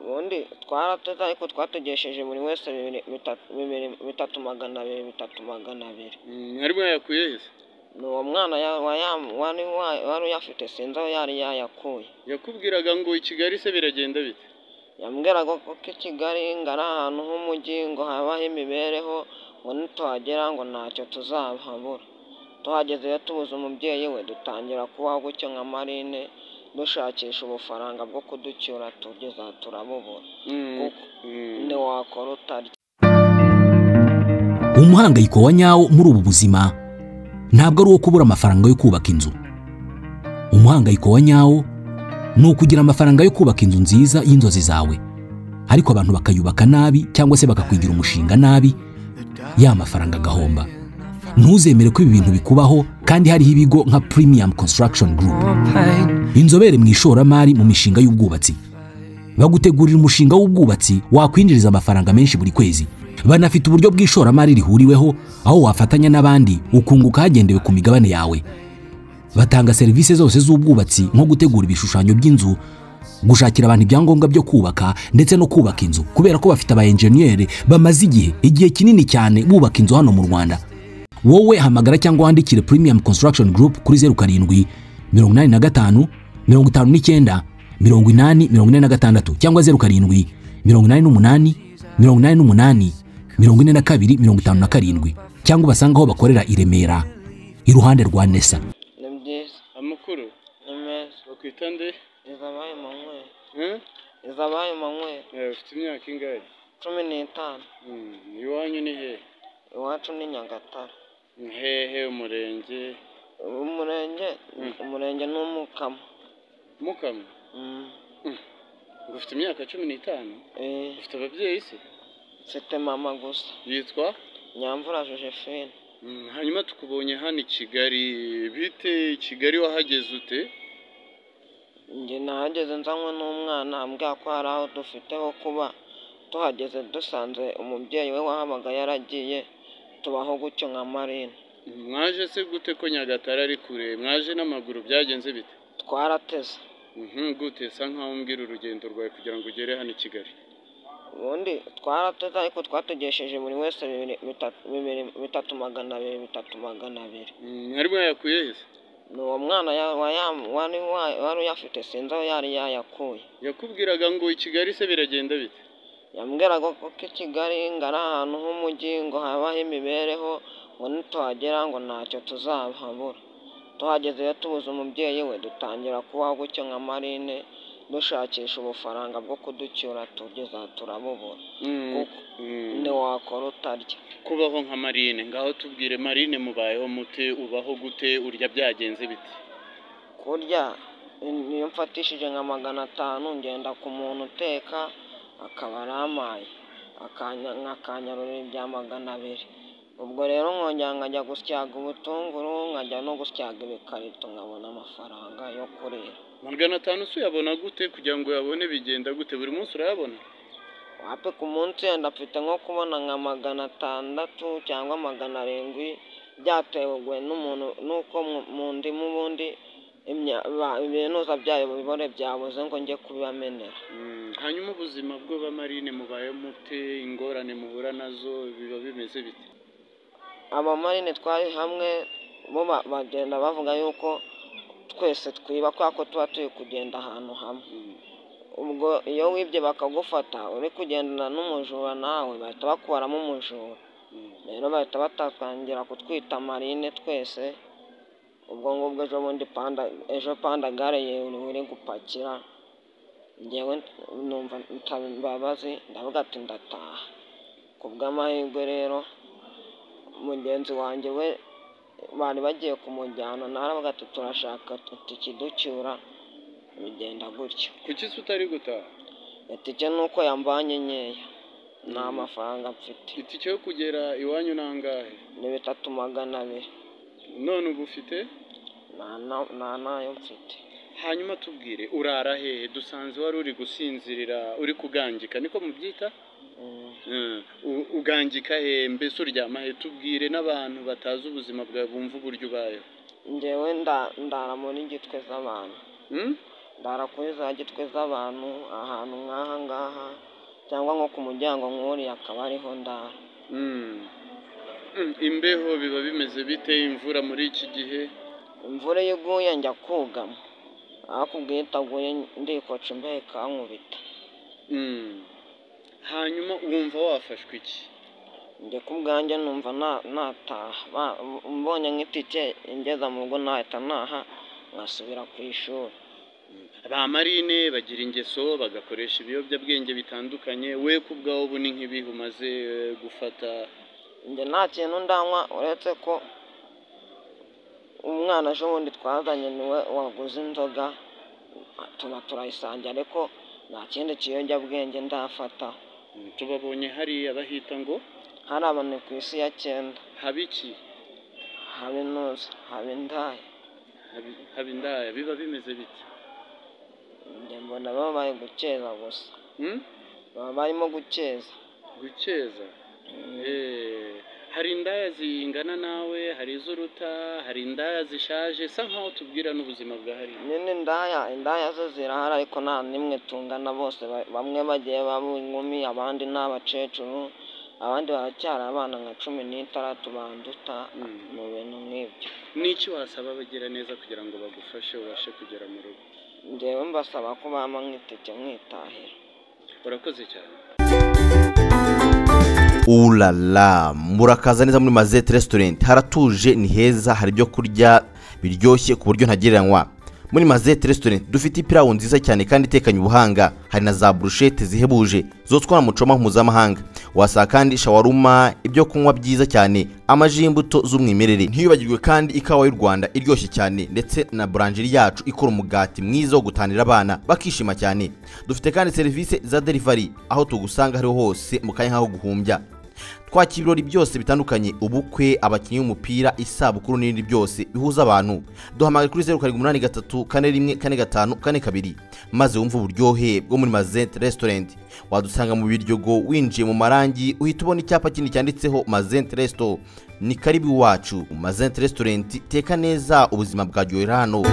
ubundi twarateze ariko twategesheje buri wese 3,200 mwari mwayakuye he? ni uwo mwana wari uyafite sinzi aho yari yayakuye. Yakubwiraga ngo i Kigali se biragenda bite? Yambwiraga ko i Kigali ngari ahantu h'umujyi ngo habaho imibereho ngo nituhagera ngo ntacyo tuzahabura. Tuhagezeyo tubuze umubyeyi we dutangira kubaho gutyo nka Marine dushakisha ubufaranga bwo kuducyura tugeza turabubura kuko ntiwakora utarya. Umuhangayiko wa nyawo muri ubu buzima ntabwo ari uwo kubura amafaranga yo kubaka inzu. Umuhangayiko wa nyawo ni ukugira amafaranga yo kubaka inzu nziza y'inzozi zawe, ariko abantu bakayubaka nabi cyangwa se bakakwigira umushinga nabi, ya mafaranga agahomba. Ntuzemere ko ibi bintu bikubaho, kandi hariho ibigo nka Premium Construction Group, inzobere mu ishoramari mu mishinga y'ubwubatsi. Bagutegurira umushinga w'ubwubatsi wakwinjiriza amafaranga menshi buri kwezi. Banafite uburyo bw'ishoramari rihuriweho aho wafatanya n'abandi ukunguka hagendewe ku migabane yawe. Batanga serivisi zose z'ubwubatsi nko gutegura ibishushanyo by'inzu, gushakira abantu ibyangombwa byo kubaka ndetse no kubaka inzu, kubera ko bafite aba engineer bamaze igihe kinini cyane bubaka inzu hano mu Rwanda. Wowe hamagara cyangwa wandikire Premium Construction Group kuri 07 85 59 80 cyangwa 07 88 88 42 57 cyangwa basanga aho bakorera i Remera iruhande rwa Nesa. Ni byiza. Amakuru? Ni meza. Bakwita nde? Izabaye Manuel. Izabaye Manuel. Ufite imyaka ingahe? 15. Iwanyu ni he? Iwacu ni Nyagatare. Hehe umurenge? Umurenge ni Umukama. Mukama? Ufite imyaka 15? Ufite ababyeyi se? Mfite mama gusa. Yitwa? Nyamvura Josephine. Hanyuma tukubonye hano i Kigali, bite Kigali wahageze ute? Njye nahageze nzanywe n'umwana ambwira ko hari aho dufite ho kuba. Tuhageze dusanze umubyeyi we wahabaga yaragiye, tubaho gutyo nka Marine. Mwaje se gute ko Nyagatare ari kure? Mwaje n'amaguru byagenze bite? Twarateze. Gute sa nkaho umbwira urugendo rwawe kugira ngo ugere hano i Kigali? Ubundi twarateze ariko twategesheje buri wese 3,200. Mwari mwayakuye he? ni uwo mwana wari uyafite sinzi aho yari yayakuye. Yakubwiraga ngo i Kigali se biragenda bite? Yambwiraga ko i Kigali ngari ahantu h'umujyi ngo habaho imibereho ngo nituhagera ngo ntacyo tuzahabura. Tuhagezeyo tubuze umubyeyi we dutangira kubaho gutyo nka Marine dushakisha ubufaranga bwo kuducyura tugeza turabubura kuko ntiwakora utarya. Kubaho nka Marine, ngaho tubwire Marine mubayeho mute, ubaho gute, urya byagenze bite? Kurya niyo mfatishije nka 500 ngenda ku muntu uteka akaba aramaye akanyarurira ibya 200. Ubwo rero nkongera nkajya gusyaga ubutunguru, nkajya no gusyaga ibikarito nkabona amafaranga yo kurira. 500 se uyabona gute? Kugira ngo uyabone bigenda gute? Buri munsi urayabona? Wape ku munsi yenda mfite nko kubona nka 600 cyangwa 700 byatewe n'umuntu nuko mu ndimu ubundi ibinuza byayo bibore byabuze ngo njye kubibamenera. Hanyuma ubuzima bwo ba Marine mubaye mute, ingorane muhura nazo biba bimeze bite? Aba Marine twari hamwe bo bagenda bavuga yuko twese twiba ko tuba turi kugenda ahantu hamwe. Ubwo iyo wibye bakagufata uri kugendana n'umujura nawe bahita bakubaramo umujura. Rero bahita batatangira kutwita Marine twese. Ubwo ngubwo ejo panda gare yewe uri gupakira. Njyewe numva ntababazi ndavuga ati ndataha. Kubw'amahirwe rero mugenzi wanjye we bari bagiye kumujyana naravuga ati turashaka tukiducyura bigenda gutyo. Kuki se utari gutaha? Itike nuko yambanye nkeya nta mafaranga mfite. Itike yo kugera iwanyu nangahe? Ni 3,200. None ubu ufite? Nayo mfite. Hanyuma tubwire urara hehe? Dusanze wari uri gusinzirira uri kugangika niko mubyita? Ugangika he? Mbese uryama he? Tubwire n'abantu batazi ubuzima bwawe bumva uburyo ubayeho. Njyewe ndara muri gitwe z'abantu. Ndara kuri za gitwe z'abantu ahantu nk'aha ngaha cyangwa nko ku muryango nk'uriya akaba ariho ndara. Imbeho biba bimeze bite imvura muri iki gihe? Imvura iyo iguye njya kugama, ariko ubwo iyo itaguye ndikoca imbeho ikankubita. Hanyuma wumva wafashwe iki? Njye ku bwanjye numva nataha, mbonye nk'itike ingeza mu rugo nahita ntaha nkasubira ku ishuri. Ba Marine bagira ingeso bagakoresha ibiyobyabwenge bitandukanye, we ku bwawe ubu ni nk'ibihe umaze gufata? Njye nta kintu ndanywa uretse ko umwana ejo bundi twazanye niwe waguze inzoga tuba turayisangira, ariko nta kindi kiyobyabwenge ndafata. Tubabonye hariya bahita ngo hari abantu ku isi ya 9. haba iki? haba intuza, haba indaya. Haba indaya biba bimeze bite? Njye mbona baba bari gukeza gusa. Baba barimo gukeza. Hari indaya zingana nawe, hari iz'uruta, hari indaya zishaje, sa nkaho tubwira n'ubuzima bwa hari. Nyine indaya zo zirahari, ariko nta nimwe tungana, bose bamwe bagiye baba inkumi, abandi ni abakecuru, abandi baracyari abana nka 16 banduta mu bintu nk'ibyo. N'iki wasaba abagira neza kugira ngo bagufashe ubashe kugera mu rugo? Njyewe mbasaba ko bampa nk'itike nkitahira. Urakoze cyane. Ulala, murakaza neza muri Mazette Restaurant. Haratuje, ni heza, hari ibyo kurya biryoshye ku buryo ntagereranywa. Muri Mazette Restaurant dufite ipirawu nziza cyane kandi itekanye ubuhanga. Hari na za brushette zihebuje zotswa na mucoma mpuzamahanga. Wasanga kandi shawaruma, ibyo kunywa byiza cyane, amaji y'imbuto z'umwimerere. Ntiyibagirwe kandi ikawa y'u Rwanda iryoshye cyane, ndetse na boulangerie yacu ikora umugati mwiza wo gutanira abana bakishima cyane. Dufite kandi serivisi za delivery, aho tugusanga hariho hose mu kanya nkaho guhumbya. Twakira ibirori byose bitandukanye, ubukwe, abakinnyi b'umupira, isabukuru n'ibindi byose bihuza abantu. Duhamagara kuri 0783414542 maze wumva uburyohe bwo muri Mazette Restaurant. Wadusanga mu Biryogo winjiye mu Marangi, uhita ubona icyapa kinini cyanditseho Mazette Resto. Ni karibu wacu. Mazette Restaurant, teka neza ubuzima bwaryohera hano.